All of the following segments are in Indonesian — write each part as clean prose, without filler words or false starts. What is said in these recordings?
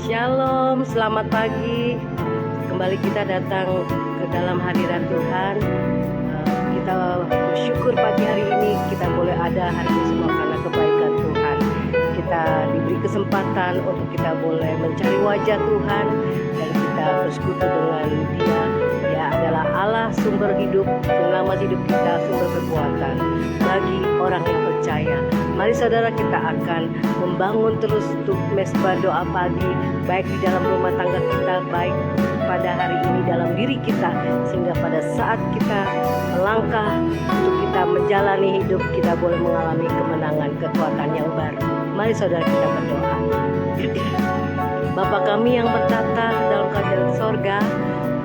Shalom, selamat pagi. Kembali kita datang ke dalam hadirat Tuhan. Kita bersyukur pagi hari ini kita boleh ada hari ini semua karena kebaikan Tuhan. Kita diberi kesempatan untuk kita boleh mencari wajah Tuhan dan kita bersekutu dengan Dia. Dia adalah Allah sumber hidup, pengamat hidup kita, sumber kekuatan bagi orang yang percaya. Mari saudara, kita akan membangun terus untuk mesbah doa pagi, baik di dalam rumah tangga kita, baik pada hari ini dalam diri kita, sehingga pada saat kita melangkah untuk kita menjalani hidup, kita boleh mengalami kemenangan, kekuatan yang baru. Mari saudara, kita berdoa. Bapa kami yang bertata dalam kerajaan sorga,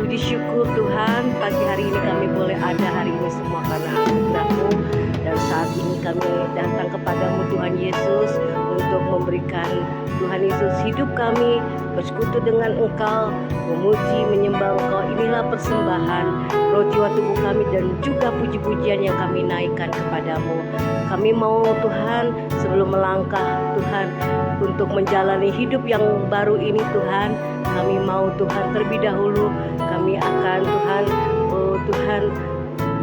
puji syukur Tuhan, pagi hari ini kami boleh ada hari ini semua karena anugerah-Mu. Dan saat ini kami datang kepadamu Tuhan Yesus untuk memberikan Tuhan Yesus hidup kami, bersekutu dengan Engkau, memuji, menyembah Engkau. Inilah persembahan roh jiwa tubuh kami dan juga puji-pujian yang kami naikkan kepadamu. Kami mau Tuhan sebelum melangkah Tuhan untuk menjalani hidup yang baru ini Tuhan, kami mau Tuhan terlebih dahulu kami akan Tuhan, oh Tuhan,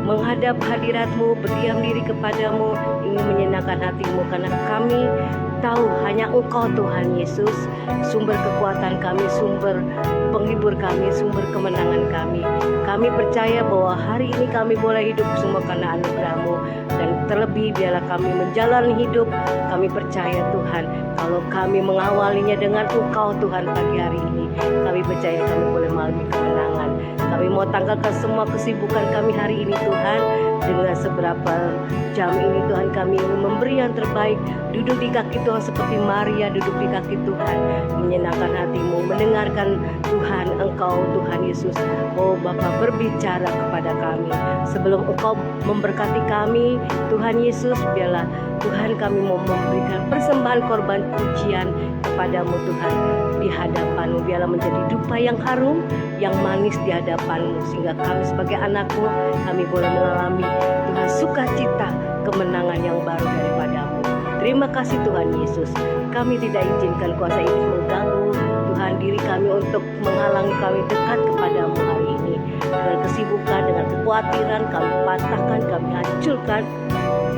menghadap hadirat-Mu, berdiam diri kepadamu, ingin menyenangkan hati-Mu, karena kami tahu hanya Engkau Tuhan Yesus, sumber kekuatan kami, sumber penghibur kami, sumber kemenangan kami. Kami percaya bahwa hari ini kami boleh hidup semua karena anugerah-Mu, dan terlebih biarlah kami menjalani hidup, kami percaya Tuhan, kalau kami mengawalinya dengan Engkau Tuhan pagi hari ini, kami percaya kami boleh mengalami kemenangan. Kami mau tanggalkan semua kesibukan kami hari ini Tuhan, dengan seberapa jam ini Tuhan kami ingin memberi yang terbaik, duduk di kaki Tuhan seperti Maria duduk di kaki Tuhan, menyenangkan hati-Mu, mendengarkan Tuhan Engkau Tuhan Yesus. Oh Bapa, berbicara kepada kami sebelum Engkau memberkati kami Tuhan Yesus, biarlah Tuhan kami mau memberikan persembahan korban pujian kepadamu Tuhan di hadapan-Mu, biarlah menjadi dupa yang harum, yang manis di hadapan-Mu, sehingga kami sebagai anak-Mu kami boleh mengalami Tuhan sukacita, kemenangan yang baru daripada-Mu. Terima kasih Tuhan Yesus, kami tidak izinkan kuasa iblis mengganggu Tuhan diri kami untuk menghalangi kami dekat kepadamu hari ini. Dengan kesibukan, dengan kekhawatiran, kami patahkan, kami hancurkan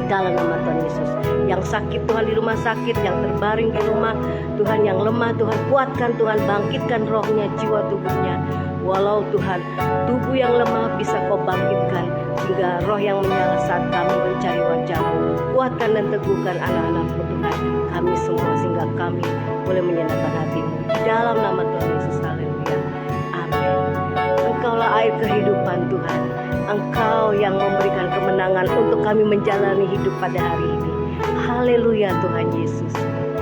dalam nama Tuhan Yesus. Yang sakit Tuhan di rumah sakit, yang terbaring di rumah Tuhan, yang lemah Tuhan kuatkan, Tuhan bangkitkan rohnya, jiwa tubuhnya. Walau Tuhan tubuh yang lemah bisa Kau bangkitkan, sehingga roh yang menyala saat kami mencari wajah-Mu, kuatkan dan teguhkan anak-anak-Mu Tuhan, kami semua, sehingga kami boleh menyenangkan hati-Mu di dalam nama Tuhan Yesus. Haleluya, amin. Engkaulah air kehidupan Tuhan, Engkau yang memberikan kemenangan untuk kami menjalani hidup pada hari ini. Haleluya Tuhan Yesus,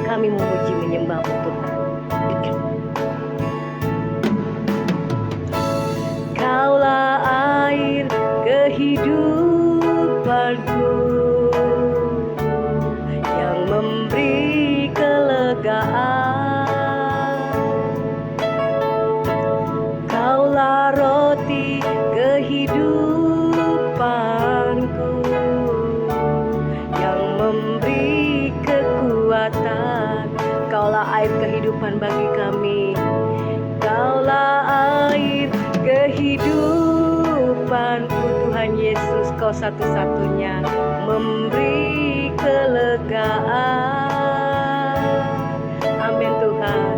kami memuji menyembah-Mu Tuhan. Kaulah air kehidupanku yang memberi kelegaan. Kaulah roti kehidupanku yang memberi kekuatan. Kaulah air kehidupan bagi kami. Kaulah air kehidupanku Tuhan Yesus, Kau satu-satunya memberi kelegaan. Amin Tuhan.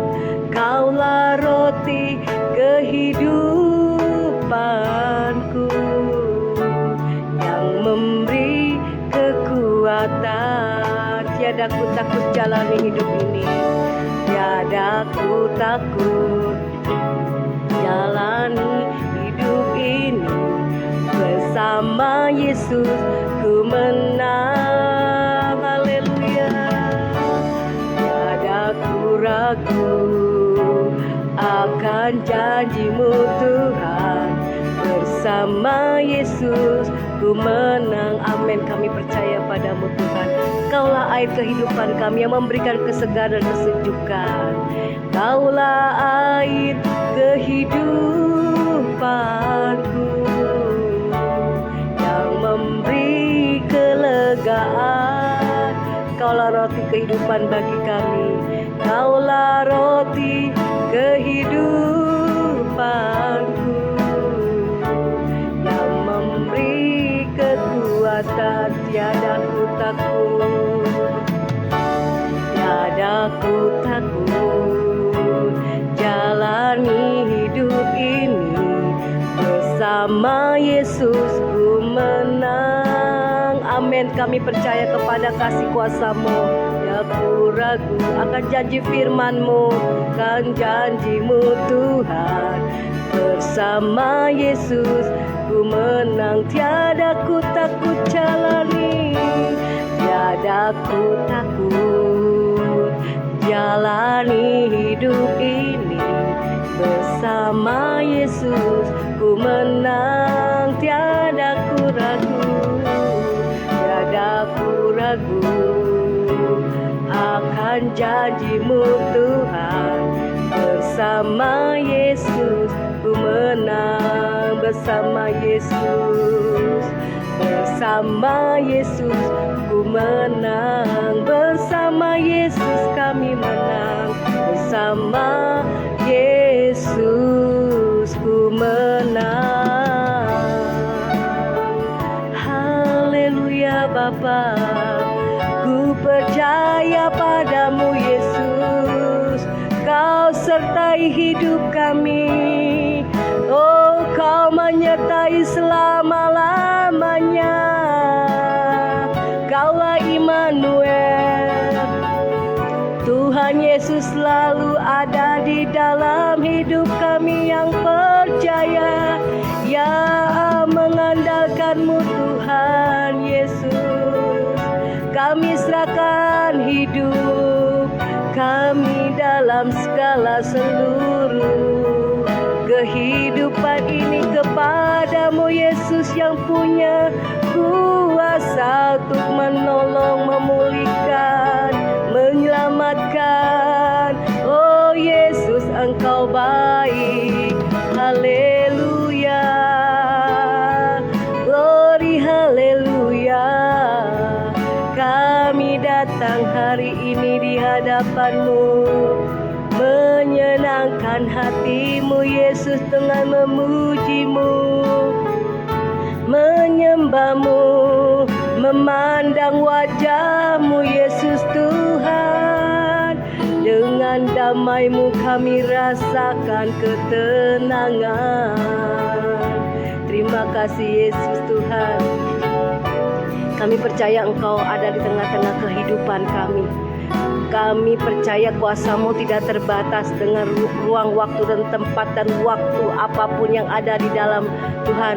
Kaulah roti kehidupanku yang memberi kekuatan. Tiada ku takut jalani hidup ini, tiada ku takut jalani hidup ini, bersama Yesus ku menang. Haleluya, tiada ku ragu akan janji-Mu Tuhan, bersama Yesus ku menang. Amin, kami percaya padamu Tuhan, Kaulah air kehidupan kami yang memberikan kesegaran dan kesejukan. Kaulah air kehidupanku yang memberi kelegaan. Kaulah roti kehidupan bagi kami. Kaulah roti takut jalani hidup ini bersama Yesus ku menang. Amin. Kami percaya kepada kasih kuasa-Mu. Ya, ku ragu akan janji firman-Mu, kan janji-Mu Tuhan. Bersama Yesus ku menang, tiada ku takut jalani, tiada ku takut jalani hidup ini. Bersama Yesus ku menang, tiada ku ragu, tiada ku ragu akan janji-Mu Tuhan. Bersama Yesus ku menang, bersama Yesus, bersama Yesus ku menang, bersama Yesus kami menang, bersama Yesus ku menang. Haleluya Bapa, ku percaya padamu Yesus, Kau sertai hidup kami. Oh, Kau menyertai selama-lamanya. Kaulah Immanuel. Tuhan Yesus selalu ada di dalam hidup kami yang percaya. Ya, mengandalkan-Mu Tuhan Yesus. Kami serahkan hidup kami dalam segala seluruh kehidupan ini kepada-Mu Yesus, yang punya kuasa untuk menolong, memulihkan, menyelamatkan. Oh Yesus, Engkau baik. Haleluya, glory haleluya. Kami datang hari ini di hadapan-Mu, menyenangkan hati-Mu Yesus dengan memuji-Mu, menyembah-Mu, memandang wajah-Mu Yesus Tuhan. Dengan damai-Mu kami rasakan ketenangan. Terima kasih Yesus Tuhan. Kami percaya Engkau ada di tengah-tengah kehidupan kami. Kami percaya kuasa-Mu tidak terbatas dengan ruang, waktu dan tempat dan waktu apapun yang ada di dalam Tuhan.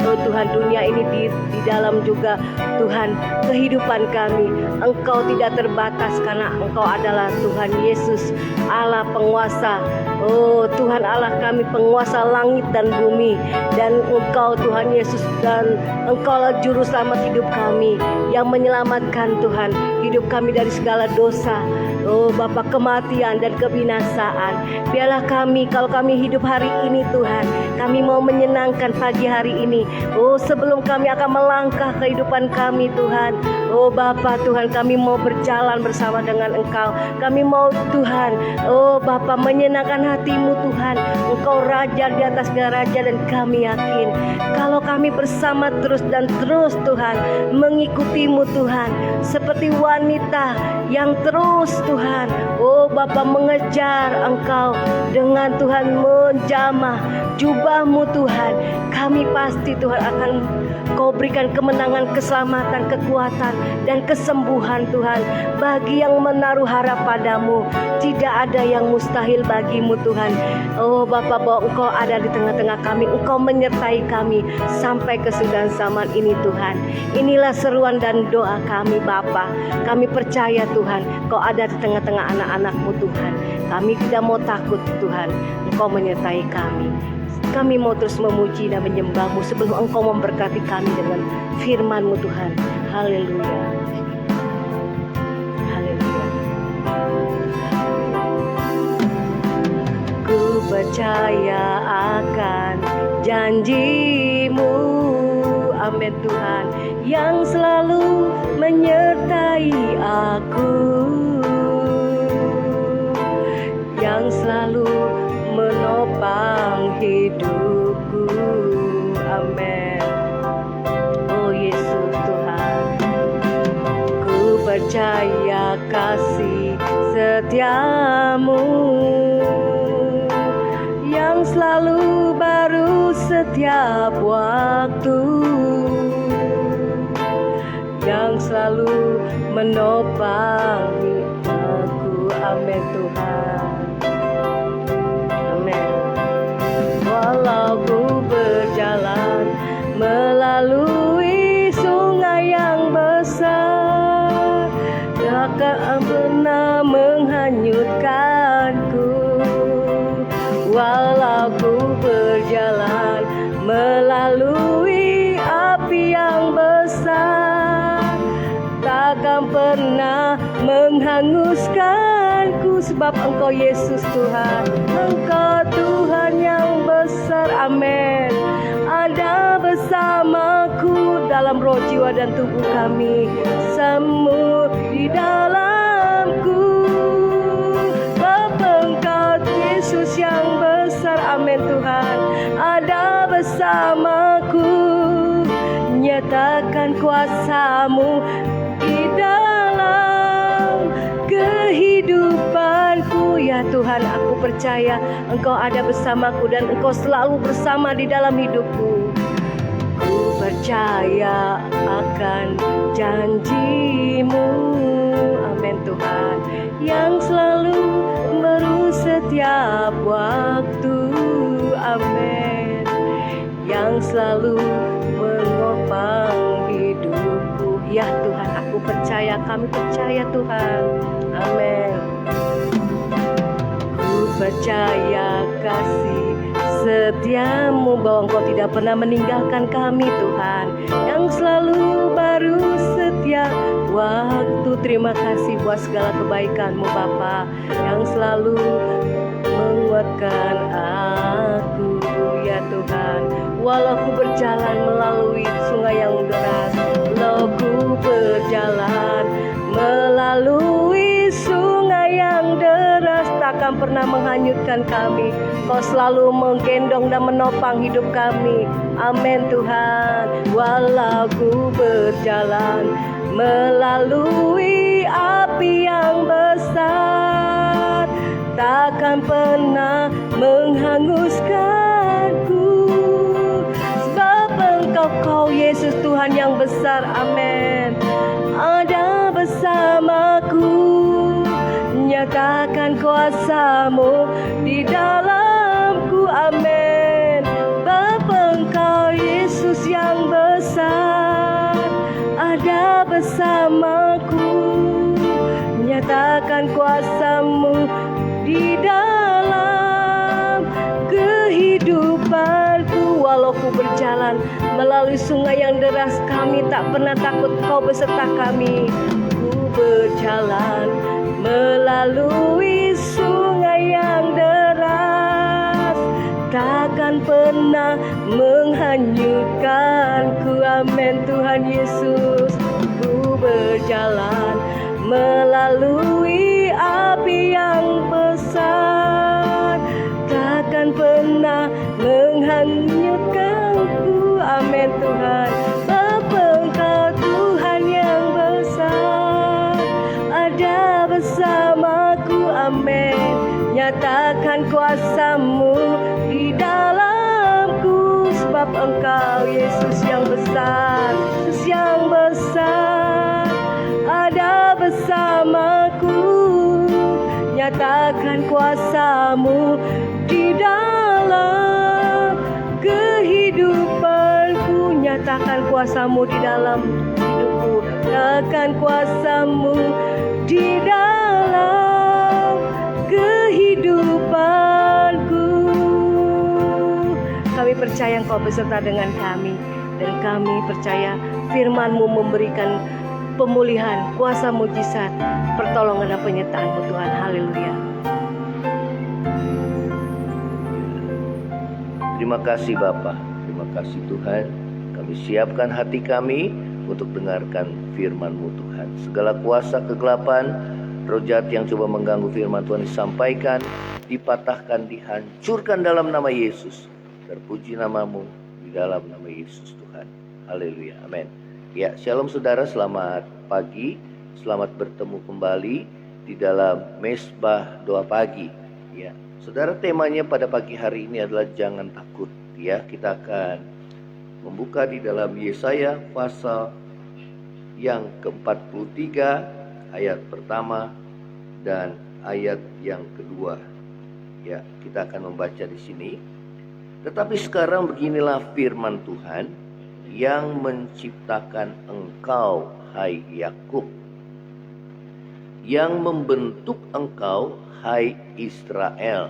Oh Tuhan, dunia ini di dalam juga Tuhan kehidupan kami. Engkau tidak terbatas karena Engkau adalah Tuhan Yesus, Allah penguasa. Oh Tuhan Allah kami, penguasa langit dan bumi. Dan Engkau Tuhan Yesus, dan Engkaulah juru selamat hidup kami, yang menyelamatkan Tuhan hidup kami dari segala dosa. Oh Bapa, kematian dan kebinasaan. Biarlah kami, kalau kami hidup hari ini Tuhan, kami mau menyenangkan pagi hari ini. Oh sebelum kami akan melangkah kehidupan kami Tuhan, oh Bapa Tuhan, kami mau berjalan bersama dengan Engkau. Kami mau Tuhan, oh Bapa, menyenangkan hati-Mu Tuhan. Engkau Raja di atas segala raja, dan kami yakin kalau kami bersama terus dan terus Tuhan mengikuti-Mu Tuhan, seperti wanita yang terus Tuhan, oh Bapa, mengejar Engkau dengan Tuhan menjamah jubah-Mu Tuhan. Kami pasti Tuhan akan Kau berikan kemenangan, keselamatan, kekuatan, dan kesembuhan Tuhan. Bagi yang menaruh harap padamu, tidak ada yang mustahil bagi-Mu Tuhan. Oh Bapa, bahwa Engkau ada di tengah-tengah kami, Engkau menyertai kami sampai kesudahan zaman ini Tuhan. Inilah seruan dan doa kami Bapa. Kami percaya Tuhan, Kau ada di tengah-tengah anak-anak-Mu Tuhan. Kami tidak mau takut Tuhan, Engkau menyertai kami. Kami mau terus memuji dan menyembah-Mu sebelum Engkau memberkati kami dengan firman-Mu Tuhan. Haleluya. Haleluya. Ku percaya akan janji-Mu, amin Tuhan, yang selalu menyertai aku, yang selalu menopang hidupku, amin. Oh Yesus Tuhan, ku percaya kasih setia setiamu yang selalu baru setiap waktu, yang selalu menopang aku. Amin Tuhan. Amin. Walau ku berjalan melalui sungai yang besar, takkan pernah menghanyutkanku. Walau ku berjalan melalui api yang besar, takkan pernah menghanguskanku. Sebab Engkau Yesus Tuhan, Engkau Tuhan yang besar. Amin. Ada bersamaku dalam roh, jiwa dan tubuh kami, semua di dalamku. Bapa Engkau Yesus yang besar. Amin Tuhan. Ada bersamaku, nyatakan kuasa-Mu di dalam kehidupanku. Ya Tuhan, aku percaya Engkau ada bersamaku dan Engkau selalu bersama di dalam hidupku. Ku percaya akan janji-Mu. Amin Tuhan. Yang selalu baru setiap waktu. Amin. Yang selalu menopang hidupku. Ya Tuhan, aku percaya, kami percaya Tuhan. Amin. Ku percaya kasih setiamu, bahwa Engkau tidak pernah meninggalkan kami Tuhan, yang selalu baru setiap waktu. Terima kasih buat segala kebaikan-Mu Bapa, yang selalu menguatkan aku. Ya Tuhan, walau ku berjalan melalui sungai yang deras, walau ku berjalan melalui sungai yang deras, takkan pernah menghanyutkan kami. Kau selalu menggendong dan menopang hidup kami. Amin Tuhan. Walau ku berjalan melalui api yang besar, takkan pernah menghanguskanku. Sebab Engkau Yesus Tuhan yang besar. Amin. Ada bersamaku, nyatakan kuasa-Mu di dalamku. Amin. Bapa Engkau Yesus yang besar, ada bersamaku, nyatakan kuasa-Mu di dalam kehidupanku. Walau ku berjalan melalui sungai yang deras, kami tak pernah takut, Kau beserta kami. Ku berjalan melalui sungai yang deras, takkan pernah menghanyutkanku. Amin Tuhan Yesus. Ku berjalan melalui api yang besar, takkan pernah menghanyutkanku. Amin Tuhan. Bapa Engkau Tuhan yang besar, ada bersamaku. Amin. Nyatakan kuasa-Mu di dalamku. Sebab Engkau Yesus yang besar, Yesus yang besar, ada bersamaku. Nyatakan kuasa-Mu di dalam kehidupanku. Nyatakan kuasa-Mu di dalam hidupku. Nyatakan kuasa-Mu di dalam kehidupanku. Kami percaya Engkau beserta dengan kami, dan kami percaya firman-Mu memberikan pemulihan, kuasa mujizat, pertolongan dan penyertaan-Mu Tuhan. Haleluya. Terima kasih Bapa, terima kasih Tuhan. Kami siapkan hati kami untuk dengarkan firman-Mu Tuhan. Segala kuasa kegelapan, roh jahat yang coba mengganggu firman Tuhan disampaikan, dipatahkan, dihancurkan dalam nama Yesus. Terpuji nama-Mu di dalam nama Yesus Tuhan. Haleluya. Amin. Ya, shalom saudara, selamat pagi. Selamat bertemu kembali di dalam mesbah doa pagi. Ya, saudara, temanya pada pagi hari ini adalah jangan takut. Ya, kita akan membuka di dalam Yesaya pasal yang ke-43 ayat pertama dan ayat yang kedua. Ya, kita akan membaca di sini. Tetapi sekarang beginilah firman Tuhan yang menciptakan engkau, hai Yakub, yang membentuk engkau, hai Israel.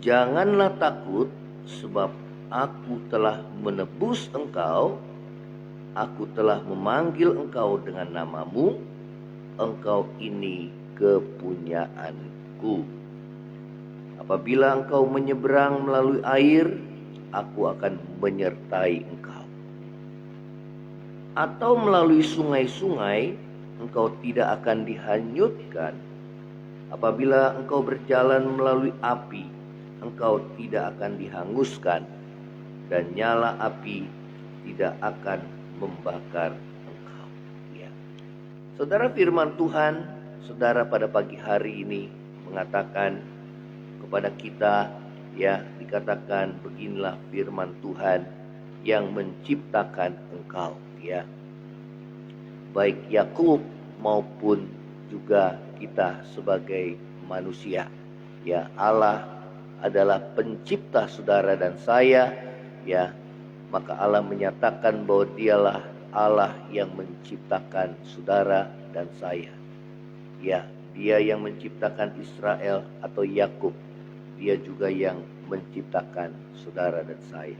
Janganlah takut, sebab aku telah menebus engkau, aku telah memanggil engkau dengan namamu, engkau ini kepunyaanku. Apabila engkau menyeberang melalui air, aku akan menyertai engkau. Atau melalui sungai-sungai, engkau tidak akan dihanyutkan. Apabila engkau berjalan melalui api, engkau tidak akan dihanguskan, dan nyala api tidak akan membakar engkau. Ya. Saudara, firman Tuhan, saudara, pada pagi hari ini mengatakan kepada kita, ya, dikatakan beginilah firman Tuhan yang menciptakan engkau, ya. Baik Yakub maupun juga kita sebagai manusia. Ya, Allah adalah pencipta saudara dan saya, ya. Maka Allah menyatakan bahwa dialah Allah yang menciptakan saudara dan saya. Ya, dia yang menciptakan Israel atau Yakub. Dia juga yang menciptakan saudara dan saya.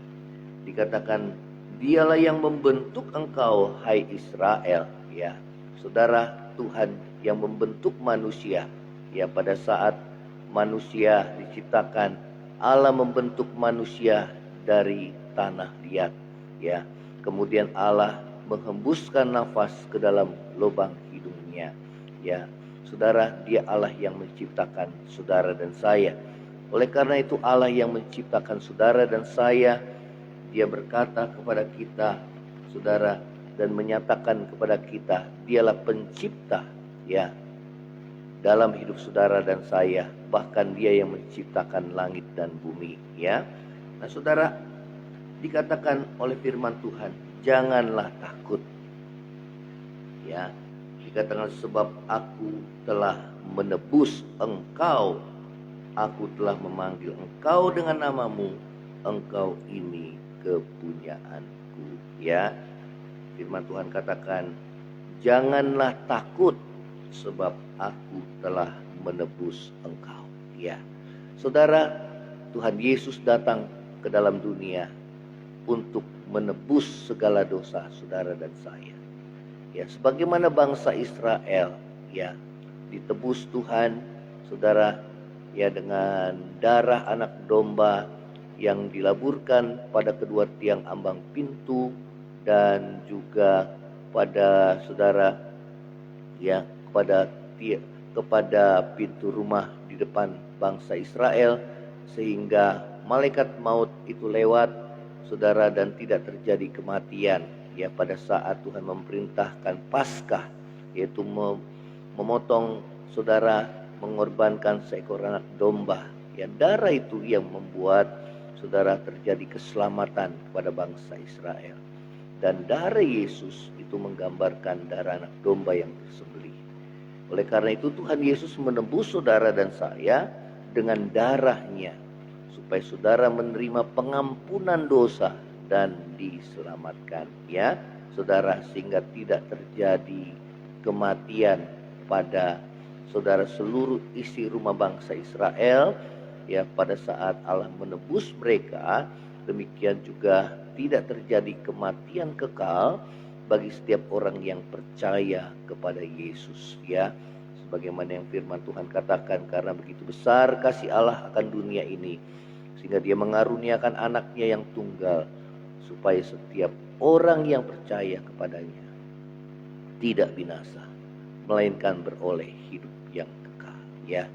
Dikatakan dialah yang membentuk engkau, hai Israel. Ya, saudara, Tuhan yang membentuk manusia. Ya, pada saat manusia diciptakan, Allah membentuk manusia dari tanah liat. Ya, kemudian Allah menghembuskan nafas ke dalam lubang hidungnya. Ya, saudara, dia Allah yang menciptakan saudara dan saya. Oleh karena itu Allah yang menciptakan saudara dan saya, dia berkata kepada kita, saudara, dan menyatakan kepada kita, dialah pencipta, ya, dalam hidup saudara dan saya. Bahkan dia yang menciptakan langit dan bumi, ya. Nah, saudara, dikatakan oleh firman Tuhan, janganlah takut. Ya, dikatakan sebab aku telah menebus engkau, aku telah memanggil engkau dengan namamu, engkau ini kepunyaanku. Ya, firman Tuhan katakan, janganlah takut, sebab aku telah menebus engkau. Ya, saudara, Tuhan Yesus datang ke dalam dunia untuk menebus segala dosa saudara dan saya. Ya, sebagaimana bangsa Israel, ya, ditebus Tuhan, saudara, ya, dengan darah anak domba yang dilaburkan pada kedua tiang ambang pintu, dan juga pada saudara, ya, kepada pintu rumah di depan bangsa Israel, sehingga malaikat maut itu lewat, saudara, dan tidak terjadi kematian. Ya, pada saat Tuhan memerintahkan Paskah, yaitu memotong, saudara, mengorbankan seekor anak domba. Ya, darah itu yang membuat, saudara, terjadi keselamatan kepada bangsa Israel. Dan darah Yesus itu menggambarkan darah anak domba yang tersembelih. Oleh karena itu Tuhan Yesus menebus saudara dan saya dengan darahnya, supaya saudara menerima pengampunan dosa dan diselamatkan. Ya, saudara, sehingga tidak terjadi kematian pada saudara seluruh isi rumah bangsa Israel. Ya, pada saat Allah menebus mereka, demikian juga tidak terjadi kematian kekal bagi setiap orang yang percaya kepada Yesus. Ya, sebagaimana yang firman Tuhan katakan, karena begitu besar kasih Allah akan dunia ini, sehingga dia mengaruniakan anaknya yang tunggal, supaya setiap orang yang percaya kepadanya tidak binasa, melainkan beroleh hidup yang kekal. Ya,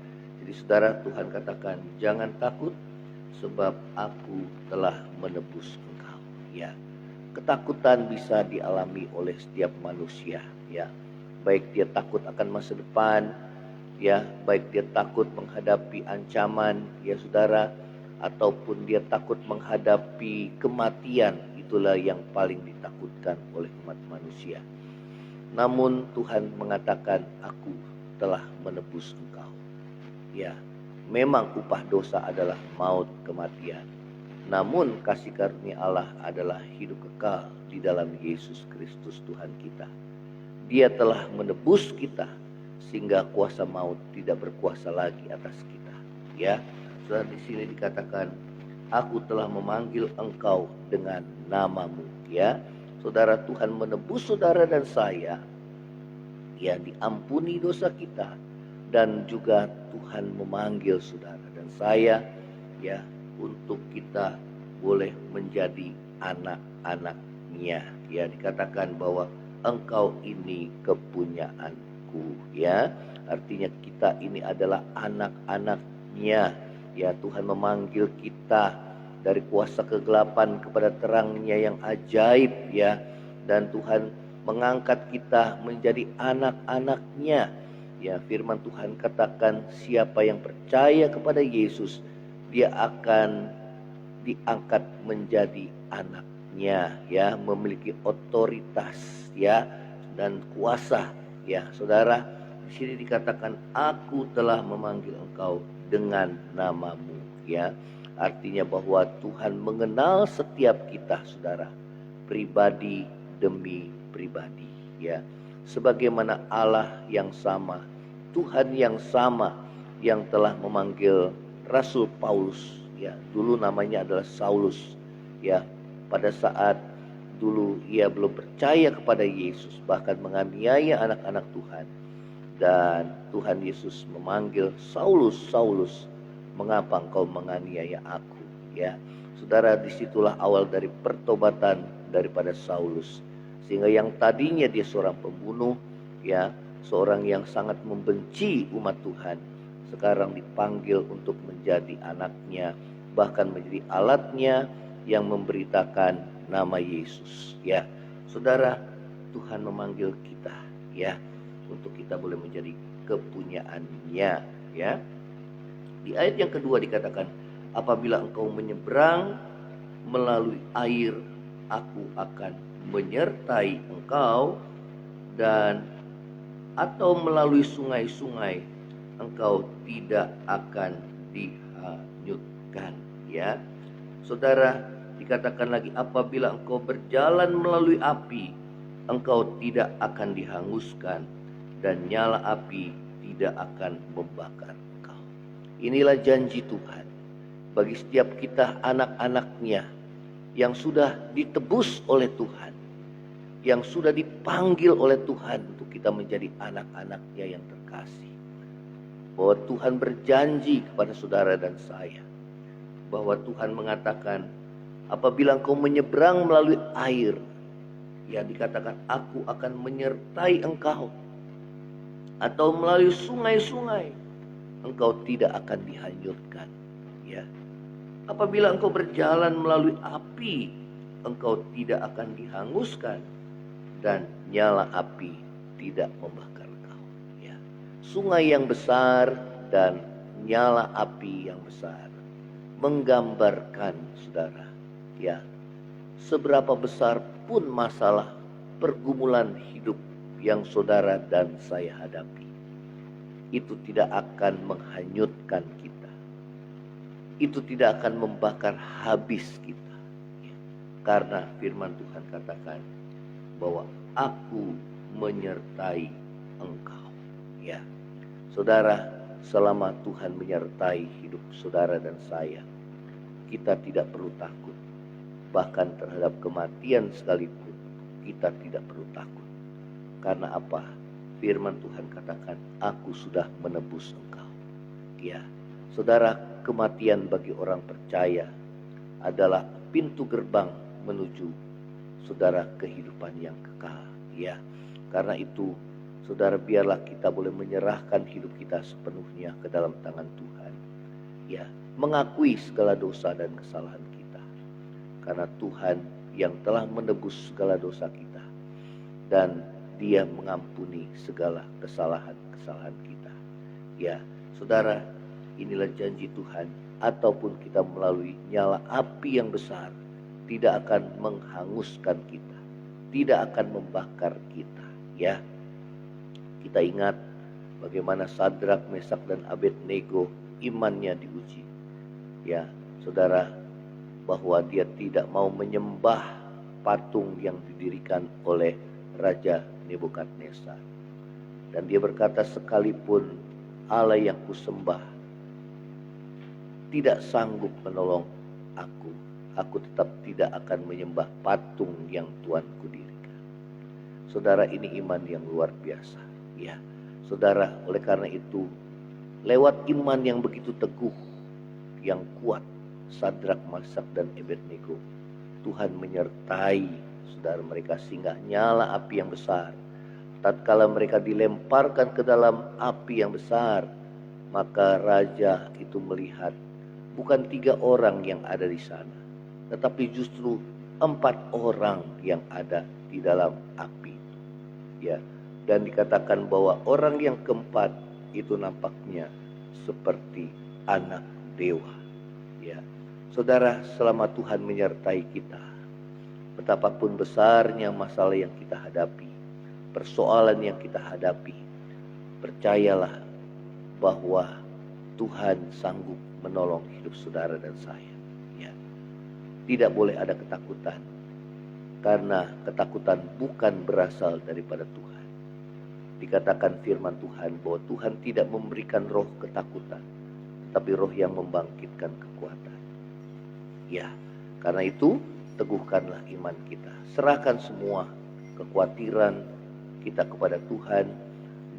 jadi saudara, Tuhan katakan jangan takut, sebab aku telah menebus engkau. Ya, ketakutan bisa dialami oleh setiap manusia. Ya, baik dia takut akan masa depan, ya, baik dia takut menghadapi ancaman, ya saudara, ataupun dia takut menghadapi kematian, itulah yang paling ditakutkan oleh umat manusia. Namun Tuhan mengatakan, aku telah menebus engkau. Ya, memang upah dosa adalah maut, kematian. Namun kasih karunia Allah adalah hidup kekal di dalam Yesus Kristus Tuhan kita. Dia telah menebus kita sehingga kuasa maut tidak berkuasa lagi atas kita. Ya, saudara, di sini dikatakan, aku telah memanggil engkau dengan namamu. Ya, saudara, Tuhan menebus saudara dan saya. Ya, diampuni dosa kita, dan juga Tuhan memanggil saudara dan saya, ya, untuk kita boleh menjadi anak-anaknya. Ya, dikatakan bahwa engkau ini kepunyaanku. Ya, artinya kita ini adalah anak-anaknya. Ya, Tuhan memanggil kita dari kuasa kegelapan kepada terangnya yang ajaib. Ya, dan Tuhan mengangkat kita menjadi anak-anaknya. Ya, firman Tuhan katakan, siapa yang percaya kepada Yesus, dia akan diangkat menjadi anaknya, ya, memiliki otoritas, ya, dan kuasa. Ya, saudara, di sini dikatakan, aku telah memanggil engkau dengan namamu. Ya, artinya bahwa Tuhan mengenal setiap kita, saudara, pribadi demi pribadi. Ya, sebagaimana Allah yang sama, Tuhan yang sama yang telah memanggil Rasul Paulus, ya, dulu namanya adalah Saulus, ya, pada saat dulu ia belum percaya kepada Yesus, bahkan menganiaya anak-anak Tuhan, dan Tuhan Yesus memanggil, Saulus, Saulus, mengapa engkau menganiaya aku? Ya, saudara, disitulah awal dari pertobatan daripada Saulus, sehingga yang tadinya dia seorang pembunuh, ya, seorang yang sangat membenci umat Tuhan, sekarang dipanggil untuk menjadi anaknya, bahkan menjadi alatnya yang memberitakan nama Yesus. Ya, saudara, Tuhan memanggil kita, ya, untuk kita boleh menjadi kepunyaannya. Ya, di ayat yang kedua dikatakan, apabila engkau menyeberang melalui air, aku akan menyertai engkau, dan atau melalui sungai-sungai, engkau tidak akan dihanyutkan. Ya, saudara, dikatakan lagi, apabila engkau berjalan melalui api, engkau tidak akan dihanguskan, dan nyala api tidak akan membakar engkau. Inilah janji Tuhan bagi setiap kita, anak-anaknya yang sudah ditebus oleh Tuhan, yang sudah dipanggil oleh Tuhan untuk kita menjadi anak-anaknya yang terkasih. Bahwa Tuhan berjanji kepada saudara dan saya, bahwa Tuhan mengatakan, apabila engkau menyeberang melalui air, ya, dikatakan, aku akan menyertai engkau, atau melalui sungai-sungai, engkau tidak akan dihanyutkan. Ya, apabila engkau berjalan melalui api, engkau tidak akan dihanguskan, dan nyala api tidak membakar engkau. Ya, sungai yang besar dan nyala api yang besar menggambarkan, saudara, ya, seberapa besar pun masalah pergumulan hidup yang saudara dan saya hadapi, itu tidak akan menghanyutkan kita, itu tidak akan membakar habis kita. Ya, karena firman Tuhan katakan bahwa aku menyertai engkau. Ya, saudara, selama Tuhan menyertai hidup saudara dan saya, kita tidak perlu takut. Bahkan terhadap kematian sekalipun, kita tidak perlu takut. Karena apa? Firman Tuhan katakan, aku sudah menebus engkau. Ya, saudara, kematian bagi orang percaya adalah pintu gerbang menuju, saudara, kehidupan yang kekal. Ya, karena itu, saudara, biarlah kita boleh menyerahkan hidup kita sepenuhnya ke dalam tangan Tuhan. Ya, mengakui segala dosa dan kesalahan kita, karena Tuhan yang telah menebus segala dosa kita, dan Dia mengampuni segala kesalahan-kesalahan kita. Ya, saudara, inilah janji Tuhan. Ataupun kita melalui nyala api yang besar, tidak akan menghanguskan kita, tidak akan membakar kita. Ya, kita ingat bagaimana Sadrak, Mesak, dan Abednego imannya diuji. Ya, saudara, bahwa dia tidak mau menyembah patung yang didirikan oleh Raja Nebukadnezar. Dan dia berkata, sekalipun Allah yang kusembah tidak sanggup menolong aku tetap tidak akan menyembah patung yang Tuanku dirikan. Saudara, ini iman yang luar biasa. Ya, saudara, oleh karena itu, lewat iman yang begitu teguh, yang kuat, Sadrak, Mesak, dan Abednego, Tuhan menyertai saudara mereka sehingga nyala api yang besar. Tatkala mereka dilemparkan ke dalam api yang besar, maka raja itu melihat bukan 3 orang yang ada di sana, tetapi justru 4 orang yang ada di dalam api. Ya, dan dikatakan bahwa orang yang keempat itu nampaknya seperti anak dewa. Ya, saudara, selama Tuhan menyertai kita, betapapun besarnya masalah yang kita hadapi, persoalan yang kita hadapi, percayalah bahwa Tuhan sanggup menolong hidup saudara dan saya. Ya, tidak boleh ada ketakutan, karena ketakutan bukan berasal daripada Tuhan. Dikatakan firman Tuhan bahwa Tuhan tidak memberikan roh ketakutan, tapi roh yang membangkitkan kekuatan. Ya, karena itu teguhkanlah iman kita. Serahkan semua kekhawatiran kita kepada Tuhan.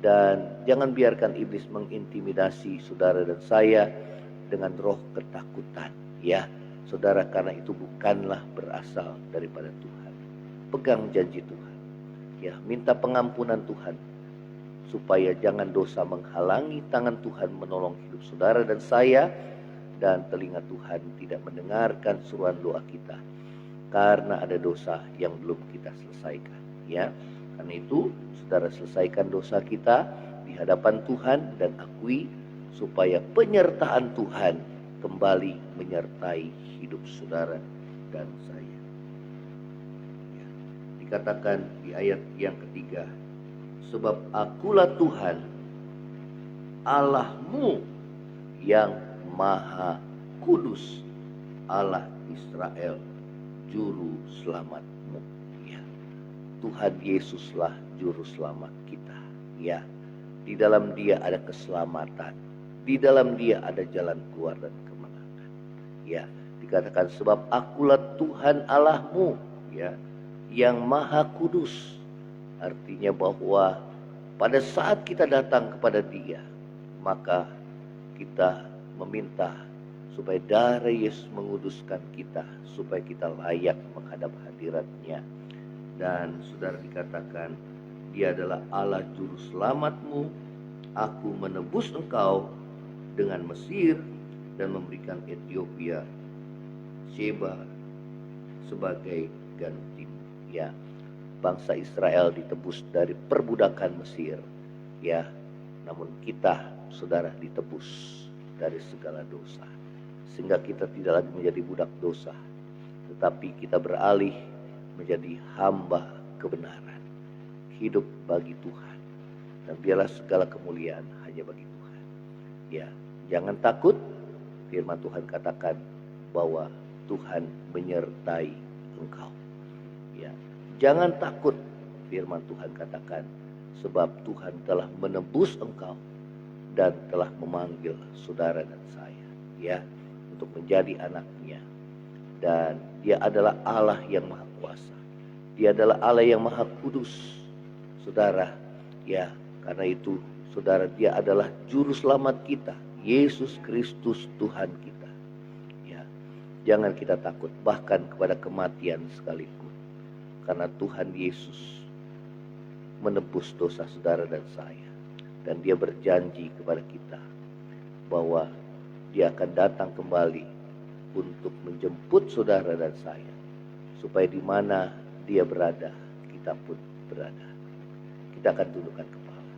Dan jangan biarkan iblis mengintimidasi saudara dan saya dengan roh ketakutan. Ya, saudara, karena itu bukanlah berasal daripada Tuhan. Pegang janji Tuhan. Ya, minta pengampunan Tuhan, supaya jangan dosa menghalangi tangan Tuhan menolong hidup saudara dan saya, dan telinga Tuhan tidak mendengarkan seruan doa kita, karena ada dosa yang belum kita selesaikan. Ya, karena itu saudara, selesaikan dosa kita di hadapan Tuhan dan akui supaya penyertaan Tuhan kembali menyertai hidup saudara dan saya. Ya, dikatakan di ayat yang ketiga, sebab akulah Tuhan Allahmu yang Maha Kudus, Allah Israel, Juru Selamatmu. Ya, Tuhan Yesuslah Juru Selamat kita. Ya, di dalam Dia ada keselamatan, di dalam Dia ada jalan keluar dan kemenangan. Ya, dikatakan sebab akulah Tuhan Allahmu, ya, yang Maha Kudus. Artinya bahwa pada saat kita datang kepada Dia, maka kita meminta supaya darah Yesus menguduskan kita, supaya kita layak menghadap hadirat-Nya. Dan saudara, dikatakan Dia adalah Allah Juru Selamatmu. Aku menebus engkau dengan Mesir dan memberikan Ethiopia, Sheba sebagai gantimu. Ya, bangsa Israel ditebus dari perbudakan Mesir. Ya, namun kita, saudara, ditebus dari segala dosa, sehingga kita tidak lagi menjadi budak dosa, tetapi kita beralih menjadi hamba kebenaran, hidup bagi Tuhan, dan biarlah segala kemuliaan hanya bagi Tuhan. Ya, jangan takut. Firman Tuhan katakan bahwa Tuhan menyertai engkau. Ya, jangan takut. Firman Tuhan katakan sebab Tuhan telah menebus engkau dan telah memanggil saudara dan saya, ya, untuk menjadi anak-Nya. Dan Dia adalah Allah yang Maha Kuasa. Dia adalah Allah yang Maha Kudus, saudara. Ya, karena itu, saudara, Dia adalah Juru Selamat kita, Yesus Kristus Tuhan kita. Ya, jangan kita takut bahkan kepada kematian sekalipun, karena Tuhan Yesus menebus dosa saudara dan saya. Dan Dia berjanji kepada kita bahwa Dia akan datang kembali untuk menjemput saudara dan saya, supaya di mana Dia berada, kita pun berada. Kita akan tundukkan kepala.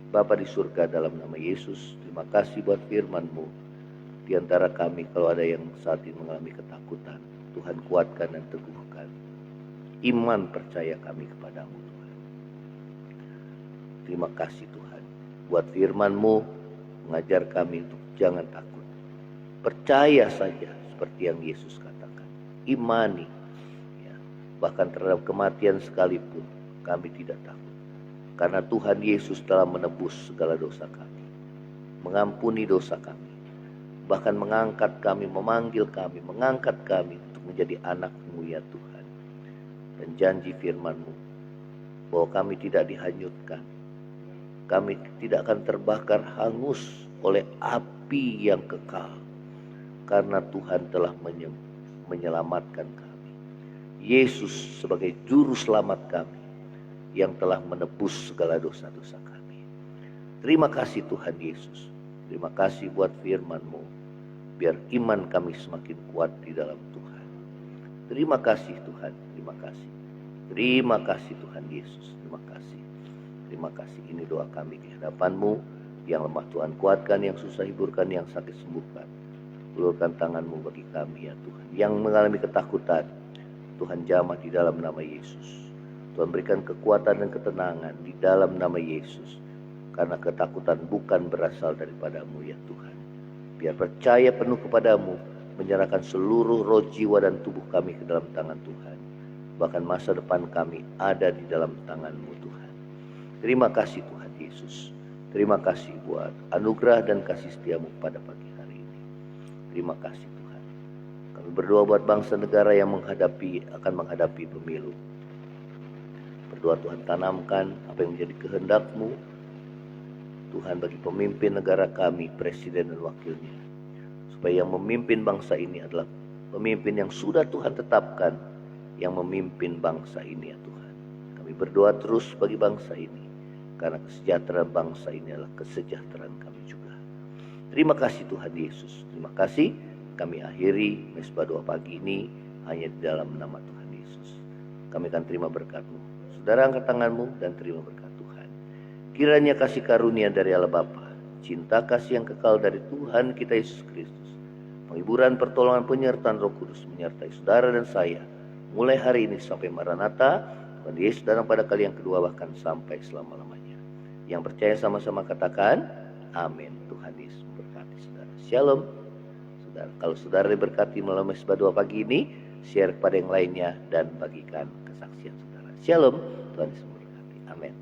Bapa di surga, dalam nama Yesus, terima kasih buat firman-Mu. Di antara kami kalau ada yang saat ini mengalami ketakutan, Tuhan kuatkan dan teguhkan iman percaya kami kepadamu Tuhan. Terima kasih Tuhan buat firman-Mu, mengajar kami untuk jangan takut. Percaya saja seperti yang Yesus katakan. Imani. Ya, bahkan terhadap kematian sekalipun kami tidak takut. Karena Tuhan Yesus telah menebus segala dosa kami. Mengampuni dosa kami. Bahkan mengangkat kami, memanggil kami, mengangkat kami untuk menjadi anak-Mu ya Tuhan. Dan janji firman-Mu bahwa kami tidak dihanyutkan. Kami tidak akan terbakar hangus oleh api yang kekal. Karena Tuhan telah menyelamatkan kami. Yesus sebagai juru selamat kami yang telah menebus segala dosa-dosa kami. Terima kasih Tuhan Yesus. Terima kasih buat firman-Mu. Biar iman kami semakin kuat di dalam Tuhan. Terima kasih Tuhan. Terima kasih. Terima kasih Tuhan Yesus. Terima kasih. Terima kasih. Ini doa kami di hadapan-Mu. Yang lemah Tuhan kuatkan, yang susah hiburkan, yang sakit sembuhkan. Ulurkan tangan-Mu bagi kami ya Tuhan. Yang mengalami ketakutan, Tuhan jamah di dalam nama Yesus. Tuhan berikan kekuatan dan ketenangan di dalam nama Yesus. Karena ketakutan bukan berasal daripada-Mu ya Tuhan. Biar percaya penuh kepadamu, menyerahkan seluruh roh, jiwa, dan tubuh kami ke dalam tangan Tuhan. Bahkan masa depan kami ada di dalam tangan-Mu Tuhan. Terima kasih Tuhan Yesus. Terima kasih buat anugerah dan kasih setia-Mu pada pagi hari ini. Terima kasih Tuhan. Kami berdoa buat bangsa negara yang akan menghadapi pemilu. Berdoa Tuhan tanamkan apa yang menjadi kehendak-Mu Tuhan bagi pemimpin negara kami, presiden dan wakilnya. Supaya yang memimpin bangsa ini adalah pemimpin yang sudah Tuhan tetapkan, yang memimpin bangsa ini ya Tuhan. Kami berdoa terus bagi bangsa ini, karena kesejahteraan bangsa ini adalah kesejahteraan kami juga. Terima kasih Tuhan Yesus. Terima kasih. Kami akhiri mesbah doa pagi ini hanya di dalam nama Tuhan Yesus. Kami akan terima berkat-Mu. Saudara, angkat tangan-Mu dan terima berkat Tuhan. Kiranya kasih karunia dari Allah Bapa, cinta kasih yang kekal dari Tuhan kita Yesus Kristus, penghiburan, pertolongan, penyertaan Roh Kudus menyertai saudara dan saya mulai hari ini sampai Maranatha, Tuhan Yesus datang pada kali yang kedua, bahkan sampai selama-lamanya. Yang percaya sama-sama katakan amin. Tuhan Yesus memberkati saudara. Shalom. Saudara, kalau saudara diberkati melalui mesbah doa pagi ini, share kepada yang lainnya dan bagikan kesaksian saudara. Shalom. Tuhan Yesus memberkati. Amin.